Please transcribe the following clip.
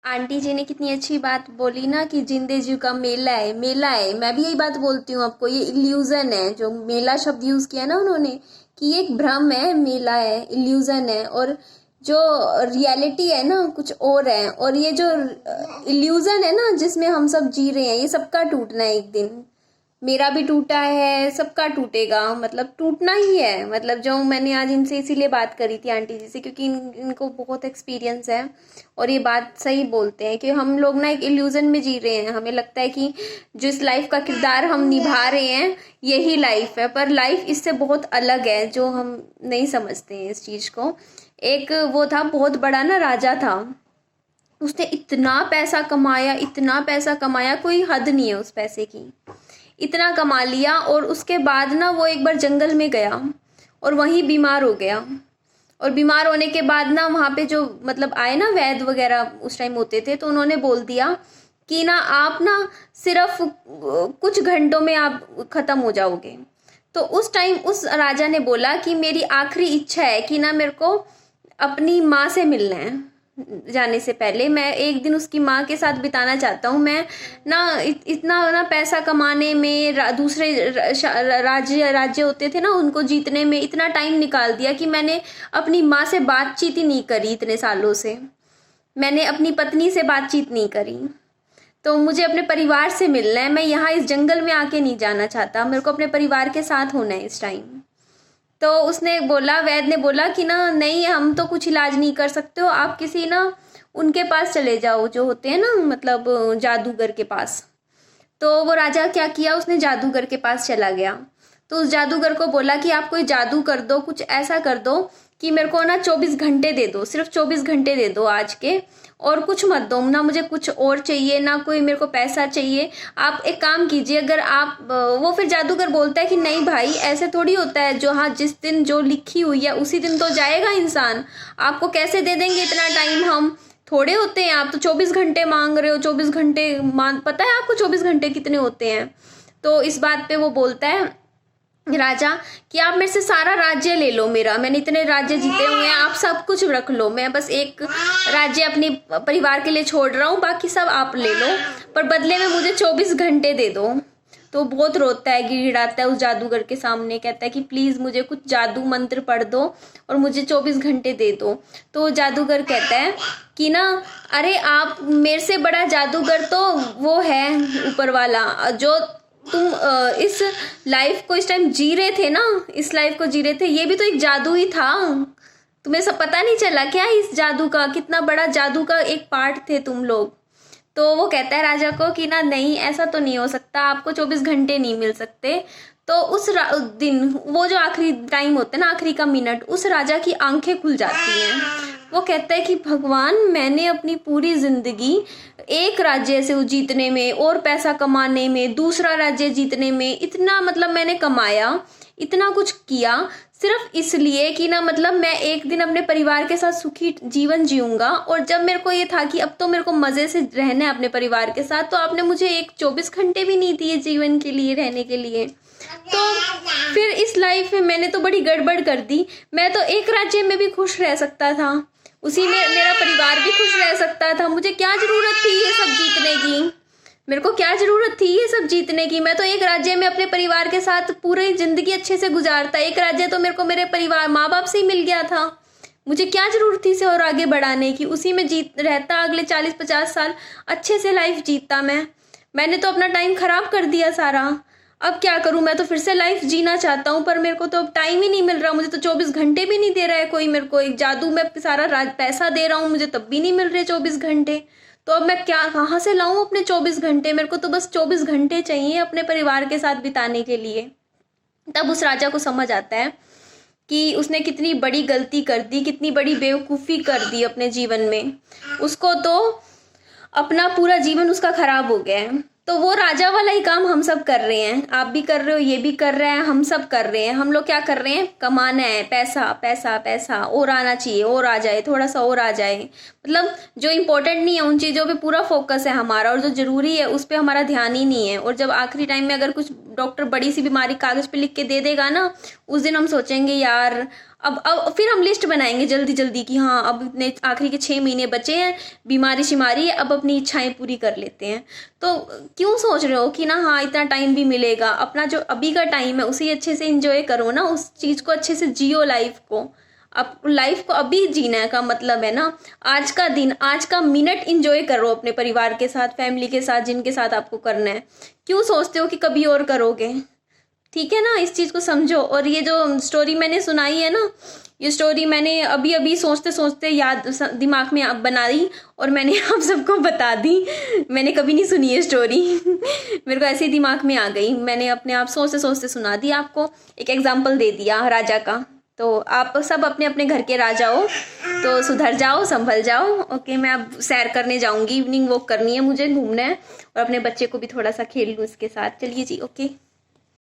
Aunty जी ने कितनी अच्छी बात बोली ना कि जिंदगी का मेला है, मेला है। मैं भी यही बात बोलती हूँ आपको, ये इल्यूजन है। जो मेला शब्द यूज किया ना उन्होंने, कि ये एक भ्रम है, मेला है, इल्यूजन है। और जो रियलिटी है ना कुछ और है। और ये जो इल्यूजन है ना जिसमें हम सब जी रहे हैं, ये सबका टूटना है एक दिन। मेरा भी टूटा है, सबका टूटेगा, मतलब टूटना ही है। मतलब जो मैंने आज इनसे इसीलिए बात करी थी आंटी जी से, क्योंकि इनको बहुत एक्सपीरियंस है और ये बात सही बोलते हैं कि हम लोग ना एक इल्यूजन में जी रहे हैं। हमें लगता है कि जो इस लाइफ का किरदार हम निभा रहे हैं यही लाइफ है, पर लाइफ इससे बहुत अलग है, जो हम नहीं समझते हैं इस चीज़ को। एक वो था, बहुत बड़ा ना राजा था। उसने इतना पैसा कमाया, इतना पैसा कमाया, कोई हद नहीं है उस पैसे की। इतना कमा लिया और उसके बाद ना वो एक बार जंगल में गया और वहीं बीमार हो गया। और बीमार होने के बाद ना वहाँ पे जो मतलब आए ना वैद्य वगैरह उस टाइम होते थे, तो उन्होंने बोल दिया कि ना आप ना सिर्फ कुछ घंटों में आप खत्म हो जाओगे। तो उस टाइम उस राजा ने बोला कि मेरी आखिरी इच्छा है कि ना मेरे को अपनी माँ से मिलना है। जाने से पहले मैं एक दिन उसकी माँ के साथ बिताना चाहता हूँ। मैं ना इतना ना पैसा कमाने में, दूसरे राज्य होते थे ना उनको जीतने में इतना टाइम निकाल दिया कि मैंने अपनी माँ से बातचीत ही नहीं करी। इतने सालों से मैंने अपनी पत्नी से बातचीत नहीं करी। तो मुझे अपने परिवार से मिलना है। मैं यहाँ इस जंगल में आके नहीं जाना चाहता, मेरे को अपने परिवार के साथ होना है इस टाइम। तो उसने बोला, वैद्य ने बोला कि ना नहीं, हम तो कुछ इलाज नहीं कर सकते हो, आप किसी ना उनके पास चले जाओ जो होते हैं ना, मतलब जादूगर के पास। तो वो राजा क्या किया, उसने जादूगर के पास चला गया। तो उस जादूगर को बोला कि आप कोई जादू कर दो, कुछ ऐसा कर दो कि मेरे को ना 24 घंटे दे दो, सिर्फ 24 घंटे दे दो आज के, और कुछ मत दो ना, मुझे कुछ और चाहिए ना, कोई मेरे को पैसा चाहिए। आप एक काम कीजिए, अगर आप वो फिर जादूगर बोलता है कि नहीं भाई ऐसे थोड़ी होता है, जो हाँ जिस दिन जो लिखी हुई है उसी दिन तो जाएगा इंसान। आपको कैसे दे देंगे इतना टाइम, हम थोड़े होते हैं। आप तो 24 घंटे मांग रहे हो, 24 घंटे पता है आपको 24 घंटे कितने होते हैं? तो इस बात पे वो बोलता है राजा कि आप मेरे से सारा राज्य ले लो, मेरा मैंने इतने राज्य जीते हुए हैं, आप सब कुछ रख लो, मैं बस एक राज्य अपने परिवार के लिए छोड़ रहा हूँ, बाकी सब आप ले लो, पर बदले में मुझे 24 घंटे दे दो। तो बहुत रोता है, गिड़गिड़ाता है उस जादूगर के सामने, कहता है कि प्लीज़ मुझे कुछ जादू मंत्र पढ़ दो और मुझे 24 घंटे दे दो। तो जादूगर कहता है कि ना अरे आप, मेरे से बड़ा जादूगर तो वो है ऊपर वाला, जो तुम इस लाइफ को इस टाइम जी रहे थे ना, इस लाइफ को जी रहे थे, ये भी तो एक जादू ही था। तुम्हें सब पता नहीं चला क्या इस जादू का, कितना बड़ा जादू का एक पार्ट थे तुम लोग। तो वो कहता है राजा को कि ना नहीं ऐसा तो नहीं हो सकता, आपको 24 घंटे नहीं मिल सकते। तो उस दिन वो जो आखिरी टाइम होता है ना, आखिरी का मिनट, उस राजा की आंखें खुल जाती हैं। वो कहता है कि भगवान, मैंने अपनी पूरी जिंदगी एक राज्य से जीतने में और पैसा कमाने में, दूसरा राज्य जीतने में, इतना मतलब मैंने कमाया, इतना कुछ किया सिर्फ इसलिए कि ना मतलब मैं एक दिन अपने परिवार के साथ सुखी जीवन जीऊंगा। और जब मेरे को ये था कि अब तो मेरे को मजे से रहना है अपने परिवार के साथ, तो आपने मुझे एक 24 घंटे भी नहीं दिए जीवन के लिए, रहने के लिए। तो फिर इस लाइफ में मैंने तो बड़ी गड़बड़ कर दी। मैं तो एक राज्य में भी खुश रह सकता था, उसी में मेरा परिवार भी खुश रह सकता था। मुझे क्या जरूरत थी ये सब जीतने की, मेरे को क्या जरूरत थी ये सब जीतने की? मैं तो एक राज्य में अपने परिवार के साथ पूरी जिंदगी अच्छे से गुजारता, एक राज्य तो मेरे को मेरे परिवार माँ बाप से ही मिल गया था। मुझे क्या जरूरत थी इसे और आगे बढ़ाने की? उसी में जीत रहता, अगले 40-50 साल अच्छे से लाइफ जीतता। मैंने तो अपना टाइम खराब कर दिया सारा। अब क्या करूं, मैं तो फिर से लाइफ जीना चाहता हूं, पर मेरे को तो अब टाइम ही नहीं मिल रहा। मुझे तो 24 घंटे भी नहीं दे रहा है कोई मेरे को। एक जादू में सारा पैसा दे रहा हूँ, मुझे तब भी नहीं मिल रहे 24 घंटे। तो अब मैं क्या, कहाँ से लाऊं अपने 24 घंटे? मेरे को तो बस 24 घंटे चाहिए अपने परिवार के साथ बिताने के लिए। तब उस राजा को समझ आता है कि उसने कितनी बड़ी गलती कर दी, कितनी बड़ी बेवकूफ़ी कर दी अपने जीवन में। उसको तो अपना पूरा जीवन उसका खराब हो गया है। तो वो राजा वाला ही काम हम सब कर रहे हैं, आप भी कर रहे हो, ये भी कर रहे हैं, हम सब कर रहे हैं। हम लोग क्या कर रहे हैं, कमाना है, पैसा पैसा पैसा, और आना चाहिए, और आ जाए, थोड़ा सा और आ जाए। मतलब जो इम्पोर्टेंट नहीं है उन चीज़ों पे पूरा फोकस है हमारा, और जो ज़रूरी है उस पर हमारा ध्यान ही नहीं है। और जब आखिरी टाइम में अगर कुछ डॉक्टर बड़ी सी बीमारी कागज़ पे लिख के दे देगा ना, उस दिन हम सोचेंगे यार अब फिर हम लिस्ट बनाएंगे जल्दी जल्दी कि हाँ अब इतने आखिरी के 6 महीने बचे हैं, बीमारी शिमारी है, अब अपनी इच्छाएं पूरी कर लेते हैं। तो क्यों सोच रहे हो कि ना हाँ इतना टाइम भी मिलेगा, अपना जो अभी का टाइम है उसे अच्छे से इंजॉय करो ना, उस चीज़ को अच्छे से जियो लाइफ को। अब लाइफ को अभी जीना का मतलब है ना, आज का दिन आज का मिनट इंजॉय करो अपने परिवार के साथ, फैमिली के साथ, जिनके साथ आपको करना है। क्यों सोचते हो कि कभी और करोगे? ठीक है ना, इस चीज़ को समझो। और ये जो स्टोरी मैंने सुनाई है ना, ये स्टोरी मैंने अभी अभी सोचते सोचते याद दिमाग में अब बना दी और मैंने आप सबको बता दी। मैंने कभी नहीं सुनी ये स्टोरी मेरे को ऐसे ही दिमाग में आ गई, मैंने अपने आप सोचते सोचते सुना दी आपको, एक एग्जाम्पल दे दिया राजा का। तो आप सब अपने अपने घर के राजा हो, तो सुधर जाओ, संभल जाओ। ओके, मैं अब सैर करने जाऊंगी, इवनिंग वॉक करनी है मुझे, घूमना है और अपने बच्चे को भी थोड़ा सा खेल लूँ इसके साथ। चलिए जी, ओके।